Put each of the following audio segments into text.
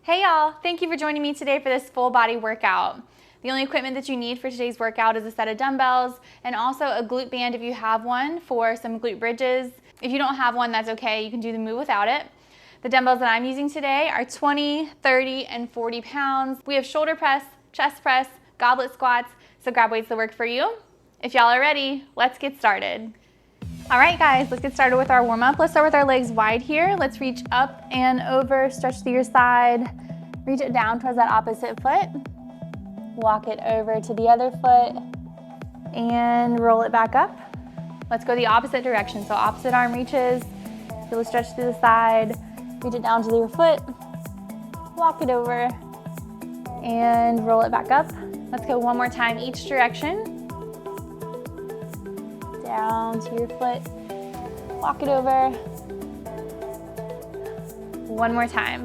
Hey y'all, thank you for joining me today for this full body workout. The only equipment that you need for today's workout is a set of dumbbells and also a glute band if you have one for some glute bridges. If you don't have one, that's okay, you can do the move without it. The dumbbells that I'm using today are 20, 30, and 40 pounds. We have shoulder press, chest press, goblet squats, so grab weights that work for you. If y'all are ready, let's get started. All right guys, let's get started with our warm up. Let's start with our legs wide here. Let's reach up and over, stretch to your side, reach it down towards that opposite foot. Walk it over to the other foot and roll it back up. Let's go the opposite direction. So opposite arm reaches, feel the stretch to the side, reach it down to your foot, walk it over and roll it back up. Let's go one more time each direction. Down to your foot, walk it over. One more time.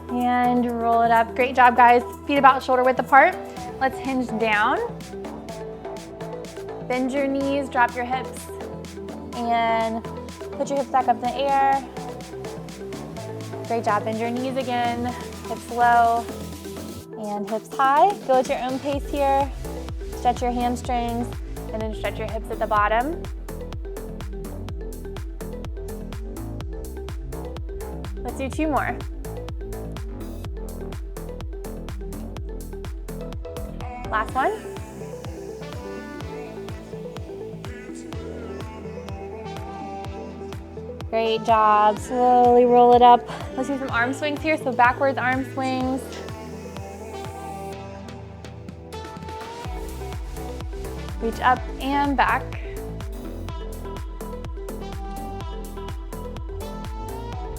And roll it up. Great job, guys. Feet about shoulder width apart. Let's hinge down. Bend your knees, drop your hips, and put your hips back up in the air. Great job. Bend your knees again, hips low. And hips high. Go at your own pace here. Stretch your hamstrings and then stretch your hips at the bottom. Let's do two more. Last one. Great job. Slowly roll it up. Let's do some arm swings here. So backwards arm swings. Reach up and back.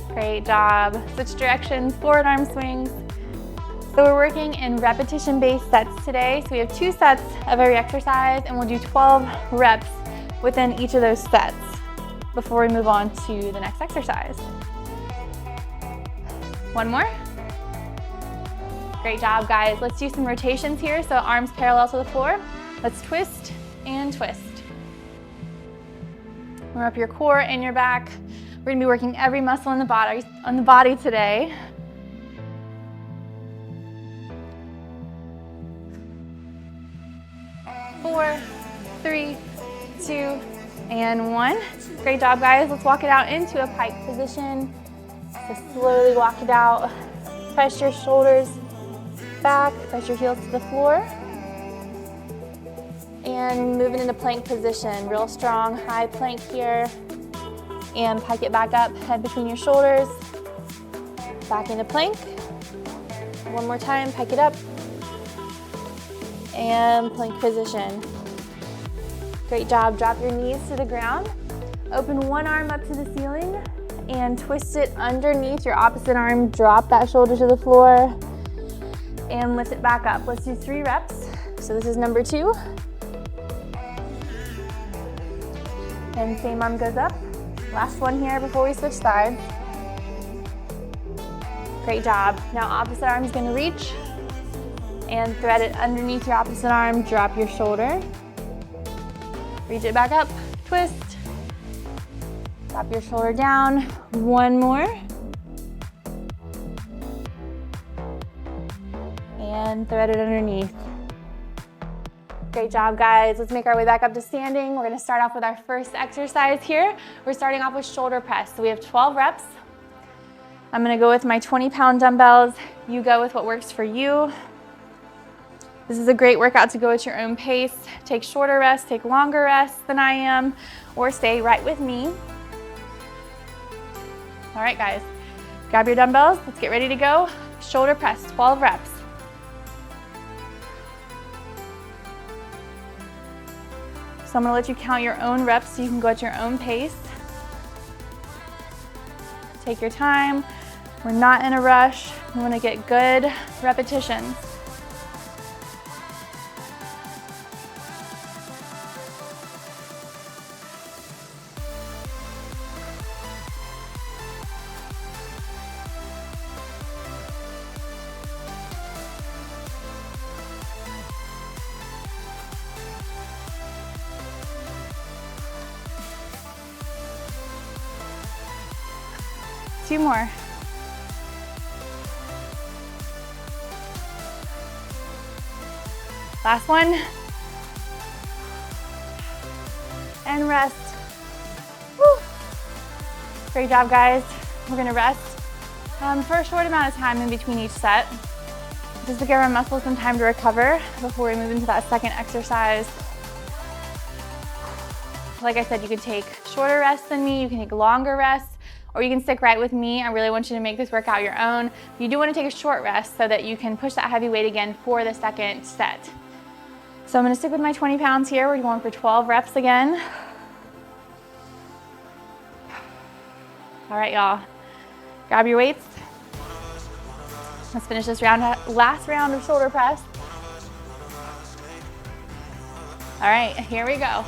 Great job. Switch directions, forward arm swings. So we're working in repetition-based sets today. So we have 2 sets of every exercise and we'll do 12 reps within each of those sets before we move on to the next exercise. One more. Great job, guys. Let's do some rotations here. So arms parallel to the floor. Let's twist and twist. Warm up your core and your back. We're gonna be working every muscle in the body today. Four, three, two, and one. Great job, guys. Let's walk it out into a pike position. So slowly walk it out. Press your shoulders back, press your heels to the floor. And moving into plank position, real strong, high plank here. And pike it back up, head between your shoulders. Back into plank. One more time, pike it up. And plank position. Great job, drop your knees to the ground. Open one arm up to the ceiling and twist it underneath your opposite arm. Drop that shoulder to the floor and lift it back up. Let's do 3 reps. So this is number 2. And same arm goes up. Last one here before we switch sides. Great job. Now opposite arm is going to reach and thread it underneath your opposite arm. Drop your shoulder. Reach it back up. Twist. Drop your shoulder down. One more. And thread it underneath. Great job, guys. Let's make our way back up to standing. We're gonna start off with our first exercise here. We're starting off with shoulder press. So we have 12 reps. I'm gonna go with my 20-pound dumbbells. You go with what works for you. This is a great workout to go at your own pace. Take shorter rests, take longer rests than I am, or stay right with me. All right, guys, grab your dumbbells. Let's get ready to go. Shoulder press, 12 reps. So I'm gonna let you count your own reps so you can go at your own pace. Take your time. We're not in a rush. We wanna get good repetitions. 2 more. Last one. And rest. Woo. Great job, guys. We're gonna rest for a short amount of time in between each set, just to give our muscles some time to recover before we move into that second exercise. Like I said, you can take shorter rests than me, you can take longer rests, or you can stick right with me. I really want you to make this workout your own. You do want to take a short rest so that you can push that heavy weight again for the second set. So I'm gonna stick with my 20 pounds here. We're going for 12 reps again. All right, y'all, grab your weights. Let's finish this last round of shoulder press. All right, here we go.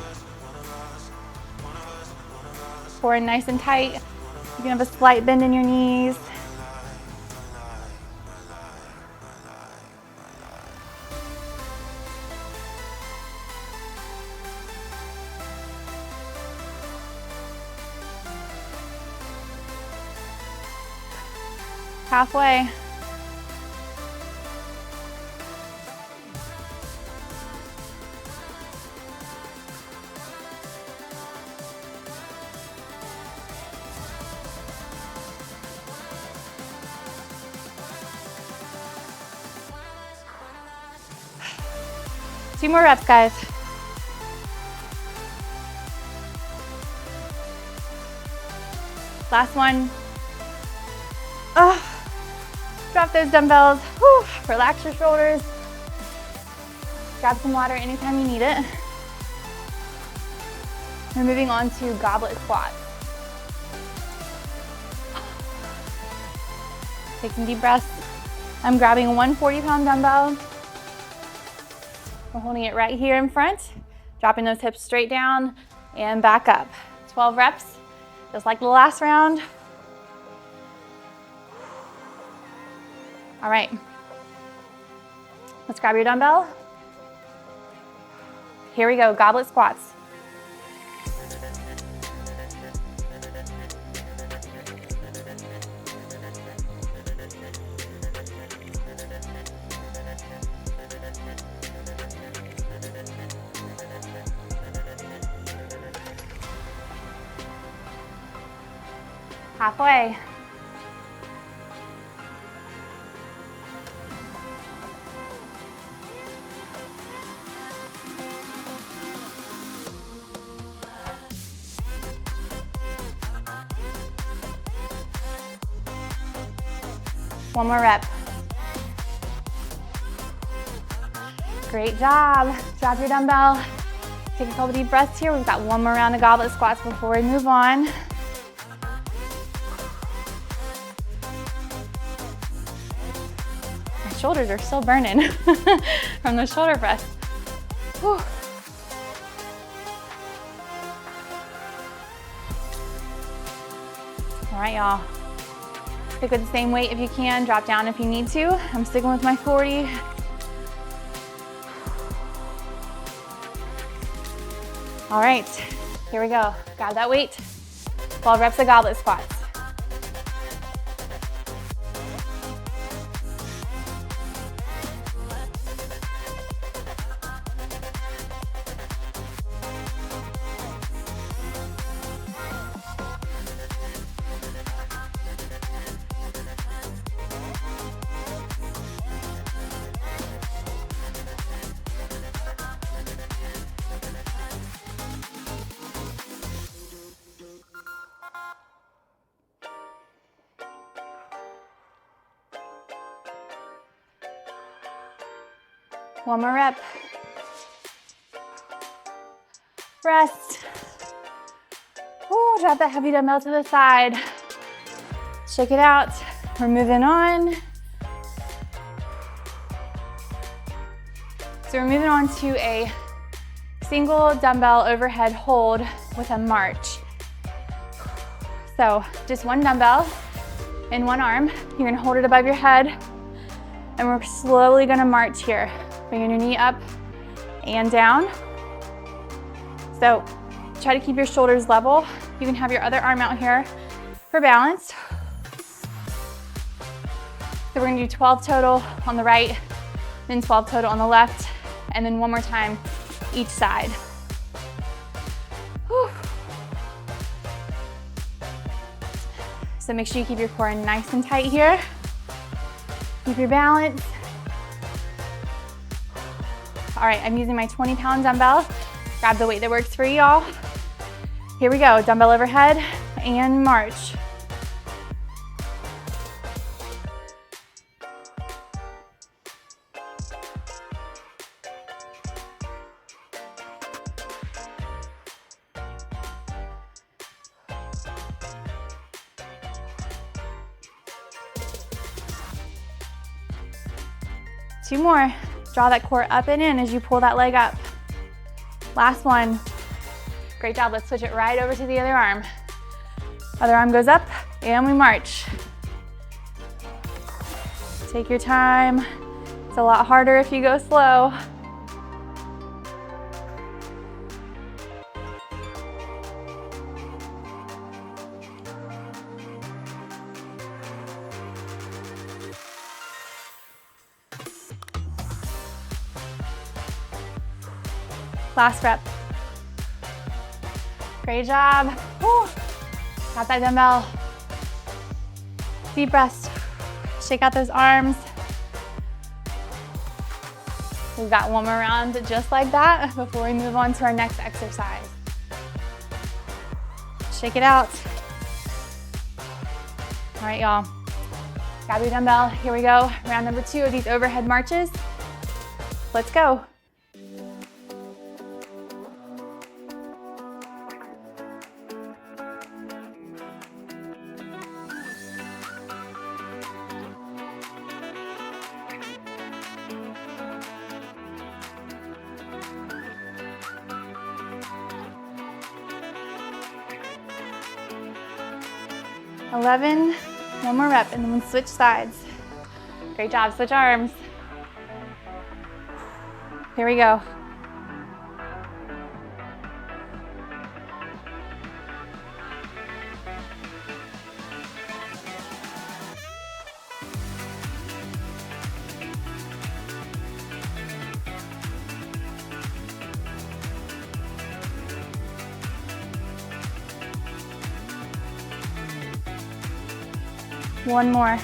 Core in nice and tight. You can have a slight bend in your knees. Halfway. Two more reps, guys. Last one. Drop those dumbbells. Whew. Relax your shoulders. Grab some water anytime you need it. We're moving on to goblet squats. Take some deep breaths. I'm grabbing one 40-pound dumbbell. We're holding it right here in front, dropping those hips straight down and back up. 12 reps, just like the last round. All right, let's grab your dumbbell. Here we go, goblet squats. Halfway. One more rep. Great job. Drop your dumbbell. Take a couple deep breaths here. We've got one more round of goblet squats before we move on. My shoulders are still burning from the shoulder press. Whew. All right, y'all. Stick with the same weight if you can, drop down if you need to. I'm sticking with my 40. All right, here we go. Grab that weight. 12 reps of goblet squats. One more rep. Rest. Ooh, drop that heavy dumbbell to the side. Shake it out. We're moving on. So we're moving on to a single dumbbell overhead hold with a march. So just one dumbbell in one arm. You're gonna hold it above your head, and we're slowly gonna march here. Bringing your knee up and down. So try to keep your shoulders level. You can have your other arm out here for balance. So we're gonna do 12 total on the right, then 12 total on the left, and then one more time each side. Whew. So make sure you keep your core nice and tight here. Keep your balance. All right, I'm using my 20-pound dumbbell. Grab the weight that works for y'all. Here we go, dumbbell overhead and march. Two more. Draw that core up and in as you pull that leg up. Last one. Great job. Let's switch it right over to the other arm. Other arm goes up and we march. Take your time. It's a lot harder if you go slow. Last rep. Great job. Woo. Got that dumbbell. Deep breaths. Shake out those arms. We've got one more round just like that before we move on to our next exercise. Shake it out. All right, y'all. Grab your dumbbell. Here we go. Round number 2 of these overhead marches. Let's go. Eleven, one more rep, and then we'll switch sides. Great job, switch arms. Here we go. One more.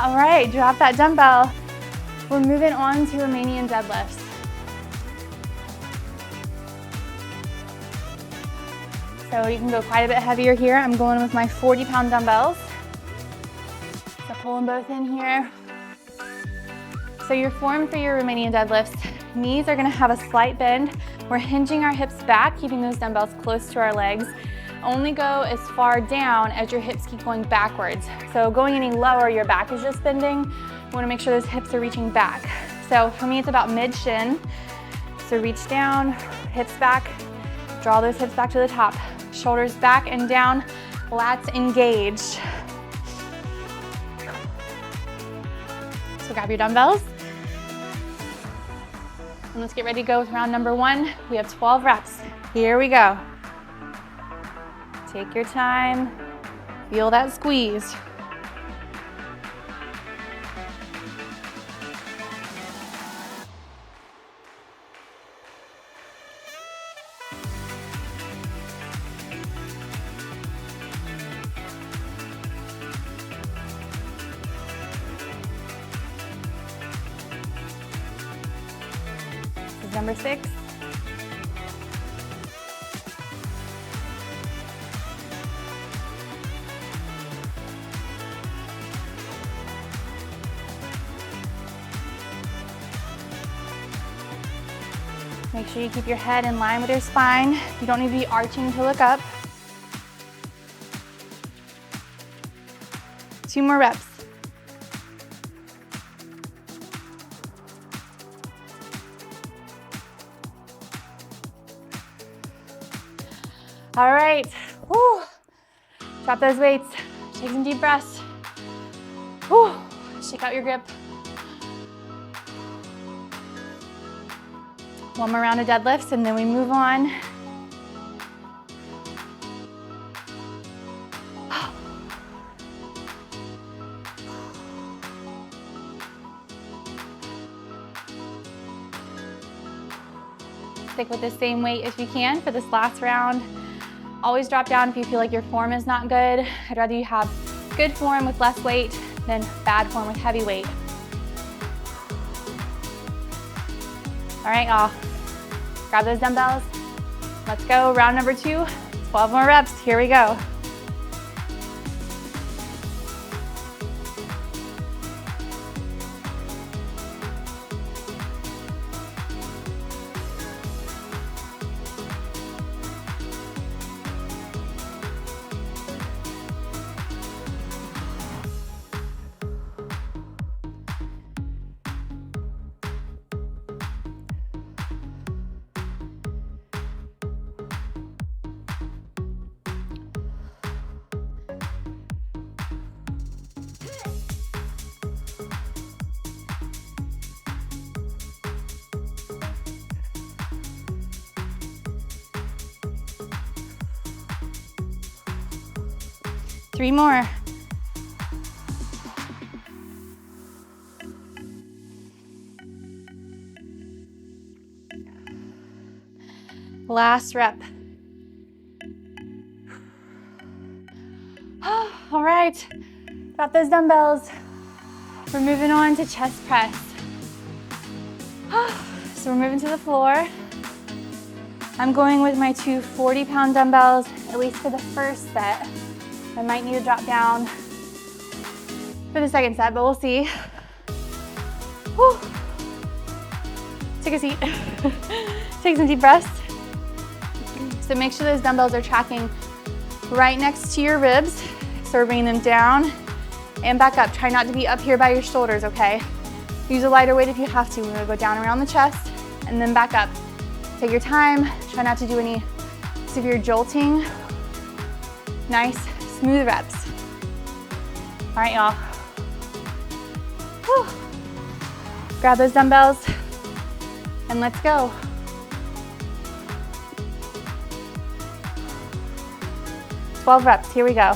All right, drop that dumbbell. We're moving on to Romanian deadlifts. So you can go quite a bit heavier here. I'm going with my 40-pound dumbbells. So pull them both in here. So your form for your Romanian deadlifts, knees are gonna have a slight bend. We're hinging our hips back, keeping those dumbbells close to our legs. Only go as far down as your hips keep going backwards. So going any lower, your back is just bending. You wanna make sure those hips are reaching back. So for me, it's about mid-shin. So reach down, hips back, draw those hips back to the top. Shoulders back and down, lats engaged. So grab your dumbbells. And let's get ready to go with round number 1. We have 12 reps. Here we go. Take your time, feel that squeeze. This is number 6. Make sure you keep your head in line with your spine. You don't need to be arching to look up. 2 more reps. All right, woo. Drop those weights, take some deep breaths. Woo. Shake out your grip. One more round of deadlifts and then we move on. stick with the same weight if you can for this last round. Always drop down if you feel like your form is not good. I'd rather you have good form with less weight than bad form with heavy weight. All right, y'all. Grab those dumbbells. Let's go, round number 2, 12 more reps, here we go. Three more. Last rep. All right, got those dumbbells. We're moving on to chest press. So we're moving to the floor. I'm going with my 2 40-pound dumbbells, at least for the first set. I might need to drop down for the second set, but we'll see. Whew. Take a seat. Take some deep breaths. So make sure those dumbbells are tracking right next to your ribs. So we're bringing them down and back up. Try not to be up here by your shoulders, okay? Use a lighter weight if you have to. We're gonna go down around the chest and then back up. Take your time. Try not to do any severe jolting. Nice. Smooth reps. All right, y'all. Grab those dumbbells and let's go. Twelve reps, here we go.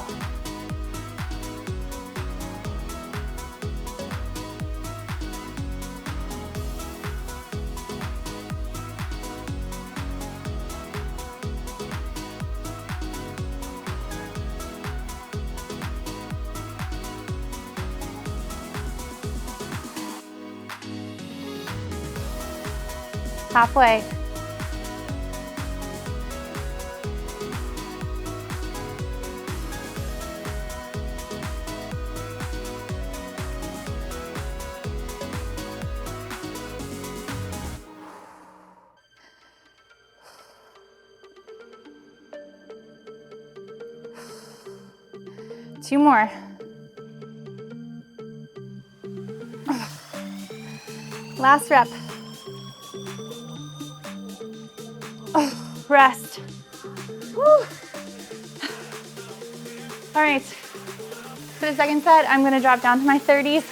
Halfway. Two more. Last rep. Rest. Woo. All right, for the second set, I'm gonna drop down to my 30s.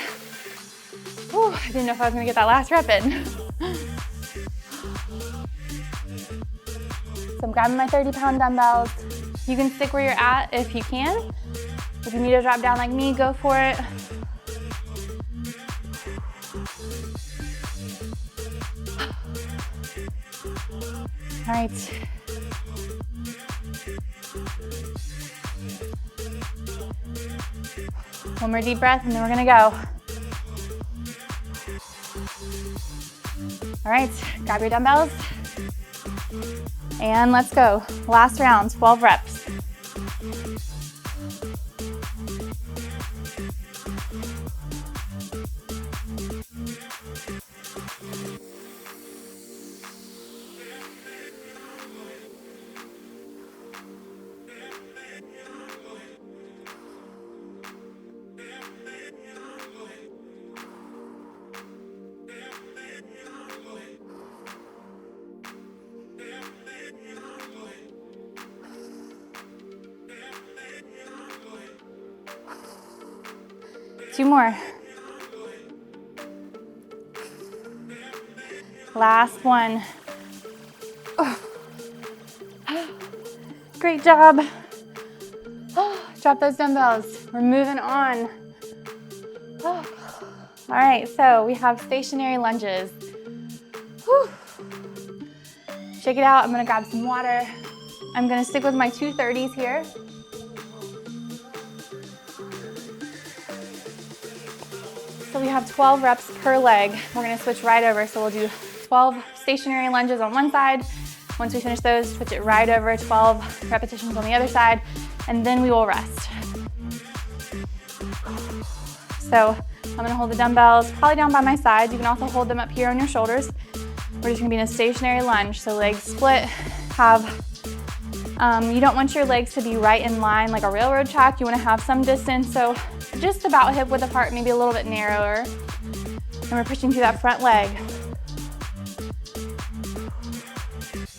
Woo. I didn't know if I was gonna get that last rep in. So I'm grabbing my 30-pound dumbbells. You can stick where you're at if you can. If you need to drop down like me, go for it. All right. One more deep breath and then we're gonna go. All right, grab your dumbbells and let's go. Last round, 12 reps. Two more. Last one. Oh. Great job. Oh, drop those dumbbells. We're moving on. Oh. All right, so we have stationary lunges. Whew. Shake it out. I'm gonna grab some water. I'm gonna stick with my 230s here. So we have 12 reps per leg. We're gonna switch right over. So we'll do 12 stationary lunges on one side. Once we finish those, switch it right over, 12 repetitions on the other side, and then we will rest. So I'm gonna hold the dumbbells probably down by my sides. You can also hold them up here on your shoulders. We're just gonna be in a stationary lunge. So legs split, you don't want your legs to be right in line like a railroad track. You wanna have some distance. So just about hip width apart, maybe a little bit narrower. And we're pushing through that front leg.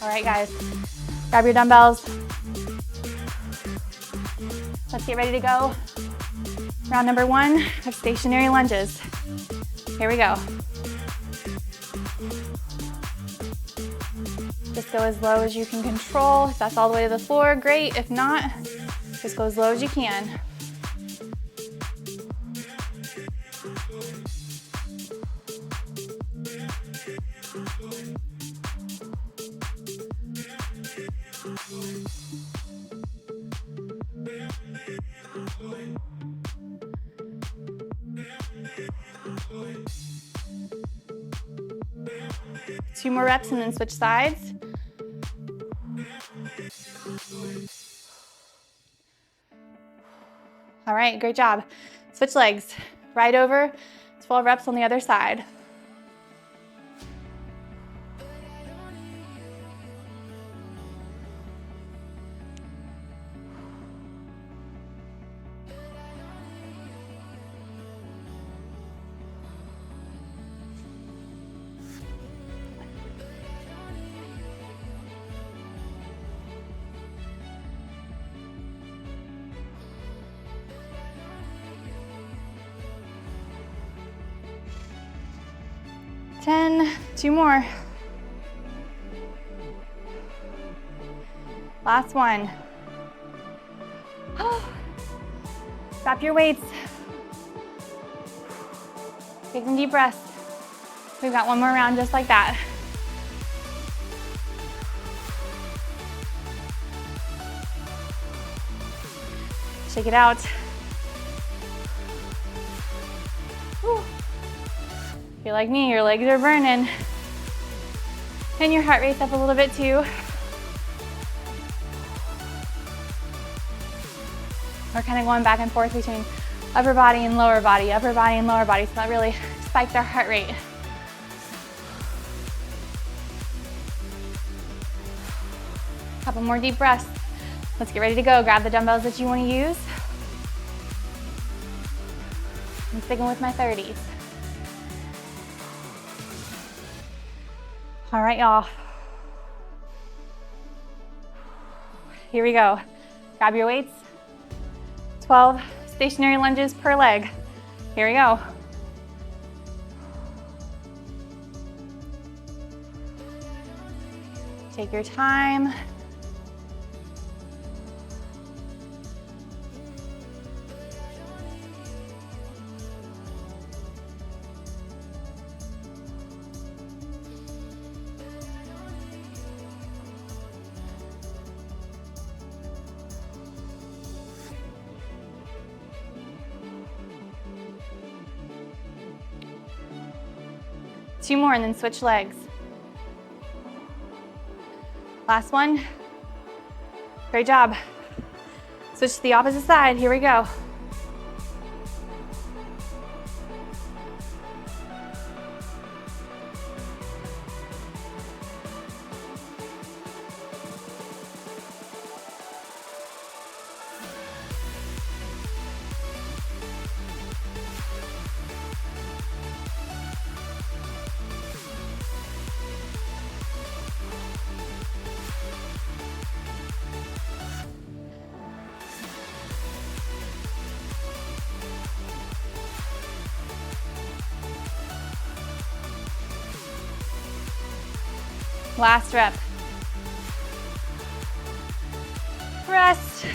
All right, guys, grab your dumbbells. Let's get ready to go. Round number 1 of stationary lunges. Here we go. Just go as low as you can control. If that's all the way to the floor, great. If not, just go as low as you can. Two more reps and then switch sides. All right, great job. Switch legs, right over, 12 reps on the other side. Two more. Last one. Drop your weights. Take some deep breaths. We've got one more round just like that. Shake it out. Whew. If you're like me, your legs are burning. And your heart rate's up a little bit too. We're kind of going back and forth between upper body and lower body, upper body and lower body, so that really spikes our heart rate. Couple more deep breaths. Let's get ready to go. Grab the dumbbells that you want to use. I'm sticking with my 30s. All right, y'all. Here we go. Grab your weights. 12 stationary lunges per leg. Here we go. Take your time. Two more and then switch legs. Last one. Great job. Switch to the opposite side. Here we go. Last rep. Rest.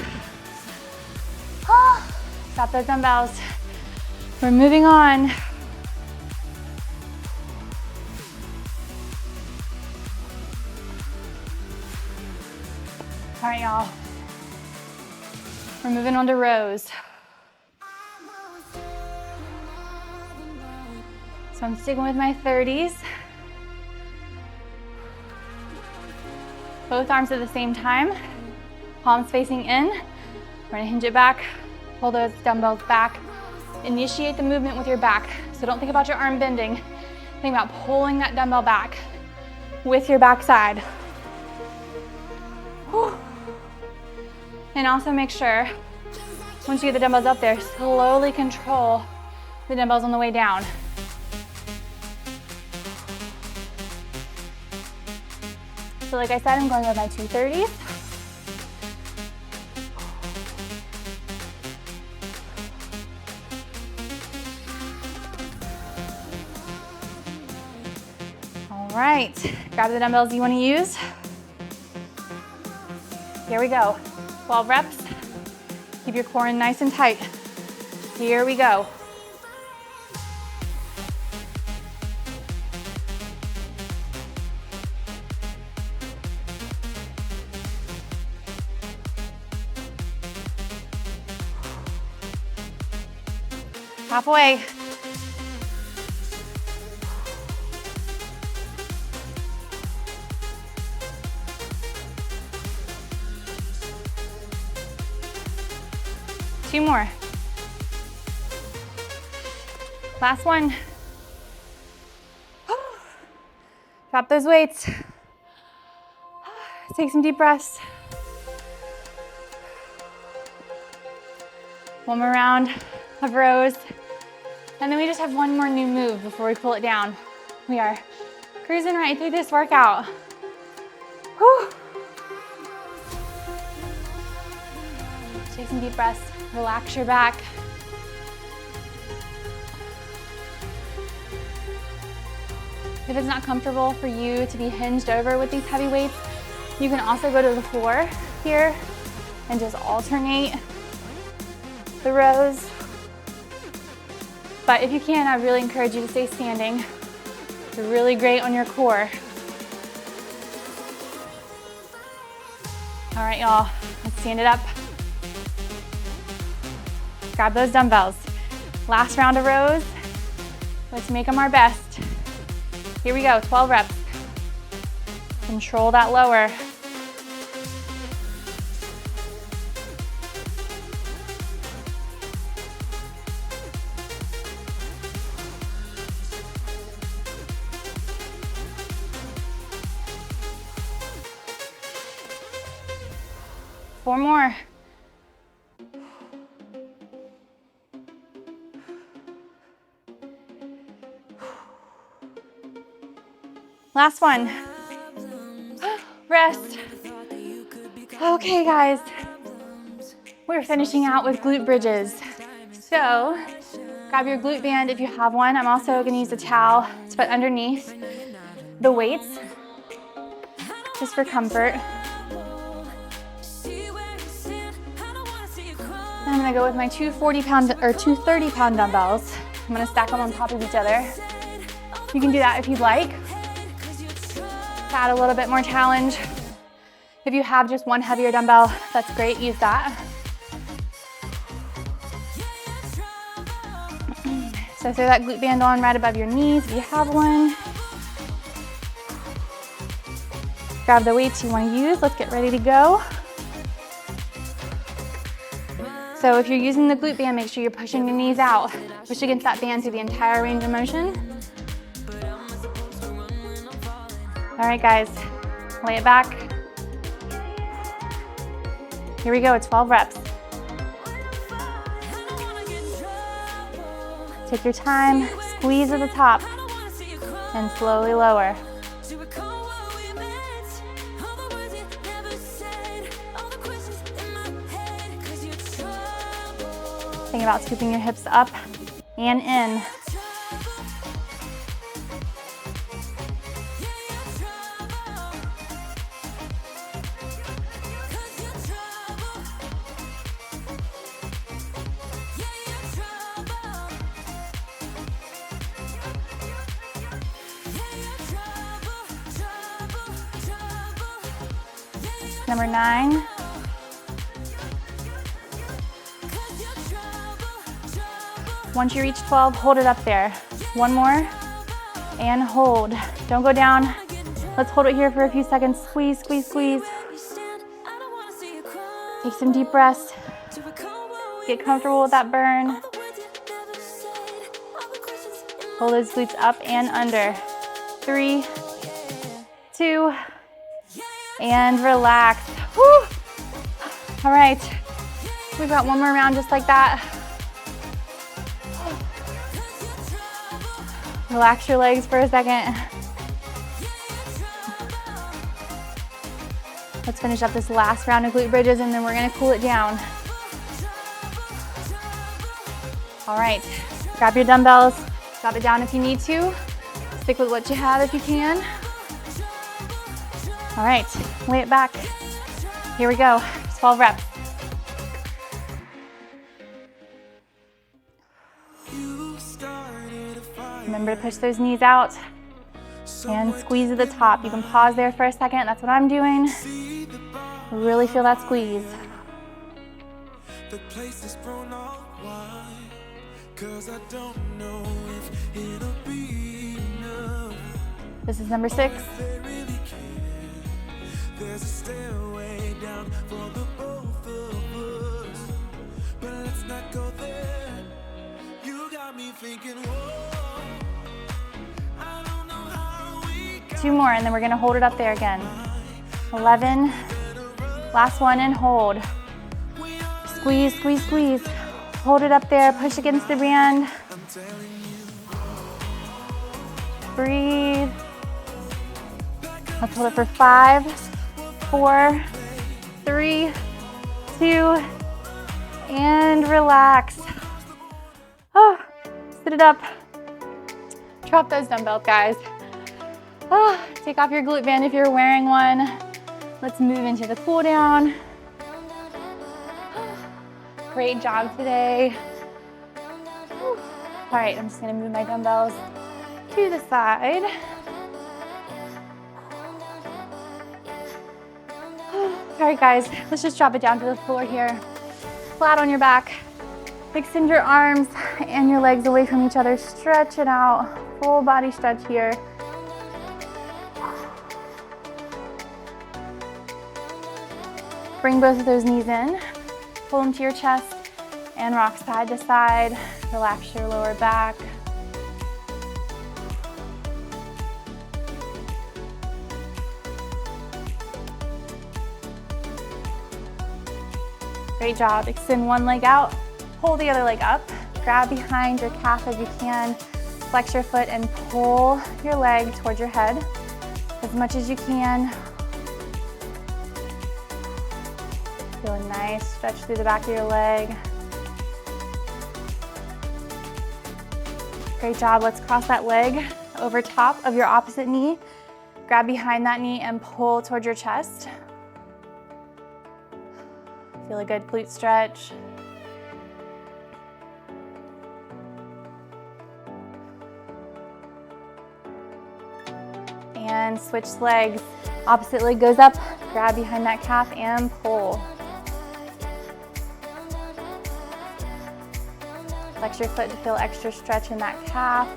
Stop those dumbbells. We're moving on. All right, y'all. We're moving on to rows. So I'm sticking with my 30s. Both arms at the same time. Palms facing in. We're gonna hinge it back. Pull those dumbbells back. Initiate the movement with your back. So don't think about your arm bending. Think about pulling that dumbbell back with your backside. Whew. And also make sure, once you get the dumbbells up there, slowly control the dumbbells on the way down. So like I said, I'm going with my 230s. All right, grab the dumbbells you want to use. Here we go, 12 reps. Keep your core in nice and tight. Here we go. Halfway. Two more. Last one. Drop those weights. Take some deep breaths. One more round of rows. And then we just have one more new move before we pull it down. We are cruising right through this workout. Whew. Take some deep breaths, relax your back. If it's not comfortable for you to be hinged over with these heavy weights, you can also go to the floor here and just alternate the rows. But if you can, I really encourage you to stay standing. It's really great on your core. All right, y'all, let's stand it up. Grab those dumbbells. Last round of rows. Let's make them our best. Here we go, 12 reps. Control that lower. Four more. Last one. Rest. Okay, guys. We're finishing out with glute bridges. So, grab your glute band if you have one. I'm also gonna use a towel to put underneath the weights, just for comfort. I'm gonna go with my 240-pound or 230-pound dumbbells. I'm gonna stack them on top of each other. You can do that if you'd like. To add a little bit more challenge. If you have just one heavier dumbbell, that's great, use that. So throw that glute band on right above your knees if you have one. Grab the weights you wanna use, let's get ready to go. So if you're using the glute band, make sure you're pushing your knees out. Push against that band through the entire range of motion. All right, guys, lay it back. Here we go, 12 reps. Take your time, squeeze at the top, and slowly lower. Think about scooping your hips up and in. Number 9. Once you reach 12, hold it up there. One more, and hold. Don't go down. Let's hold it here for a few seconds. Squeeze, squeeze, squeeze. Take some deep breaths. Get comfortable with that burn. Pull those glutes up and under. 3, 2, and relax. Woo! All right, we've got one more round just like that. Relax your legs for a second. Let's finish up this last round of glute bridges and then we're gonna cool it down. All right, grab your dumbbells, drop it down if you need to. Stick with what you have if you can. All right, lay it back. Here we go, 12 reps. Remember to push those knees out and squeeze at the top. You can pause there for a second. That's what I'm doing. Really feel that squeeze. This is number 6. There's a stairway down for the both of us, but let's not go there. You got me thinking, whoa, I don't know how we got. 2 more, and then we're gonna hold it up there again. 11, last one, and hold. Squeeze, squeeze, squeeze. Hold it up there, push against the band. Breathe. Let's hold it for 5, 4, 3, 2, and relax. Oh, sit it up. Drop those dumbbells, guys. Oh, take off your glute band if you're wearing one. Let's move into the cool down. Great job today. All right, I'm just gonna move my dumbbells to the side. All right, guys, let's just drop it down to the floor here. Flat on your back. Extend your arms and your legs away from each other. Stretch it out. Full body stretch here. Bring both of those knees in. Pull them to your chest and rock side to side. Relax your lower back. Great job. Extend one leg out, pull the other leg up, grab behind your calf as you can, flex your foot and pull your leg towards your head as much as you can. Feel a nice stretch through the back of your leg. Great job. Let's cross that leg over top of your opposite knee. Grab behind that knee and pull towards your chest. Feel a good glute stretch. And switch legs. Opposite leg goes up, grab behind that calf and pull. Flex your foot to feel extra stretch in that calf.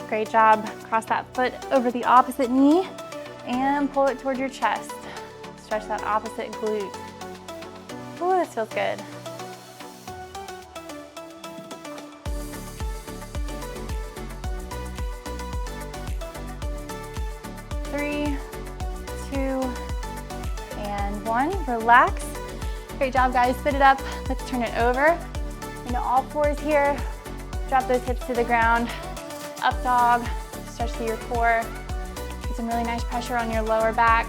Great job. Cross that foot over the opposite knee and pull it toward your chest. Stretch that opposite glute. Oh, this feels good. Three, 2, and 1. Relax. Great job, guys. Spit it up. Let's turn it over into all fours here. Drop those hips to the ground. Up dog, stretch through your core. Get some really nice pressure on your lower back.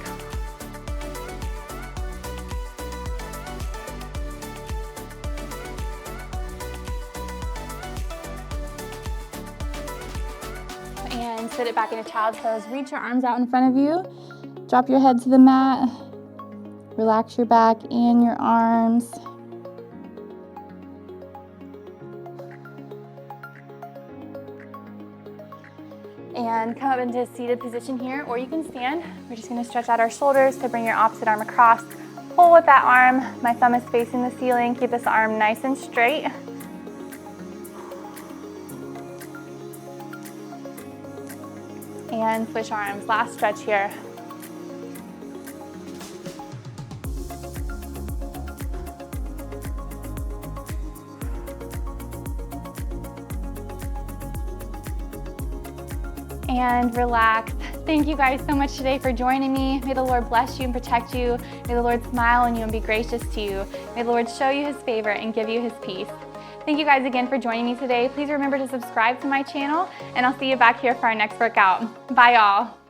And sit it back into child's pose. Reach your arms out in front of you. Drop your head to the mat. Relax your back and your arms. And come up into a seated position here, or you can stand. We're just gonna stretch out our shoulders, so bring your opposite arm across. Pull with that arm. My thumb is facing the ceiling. Keep this arm nice and straight. And switch arms. Last stretch here. And relax. Thank you guys so much today for joining me. May the Lord bless you and protect you. May the Lord smile on you and be gracious to you. May the Lord show you his favor and give you his peace. Thank you guys again for joining me today. Please remember to subscribe to my channel, and I'll see you back here for our next workout. Bye, y'all.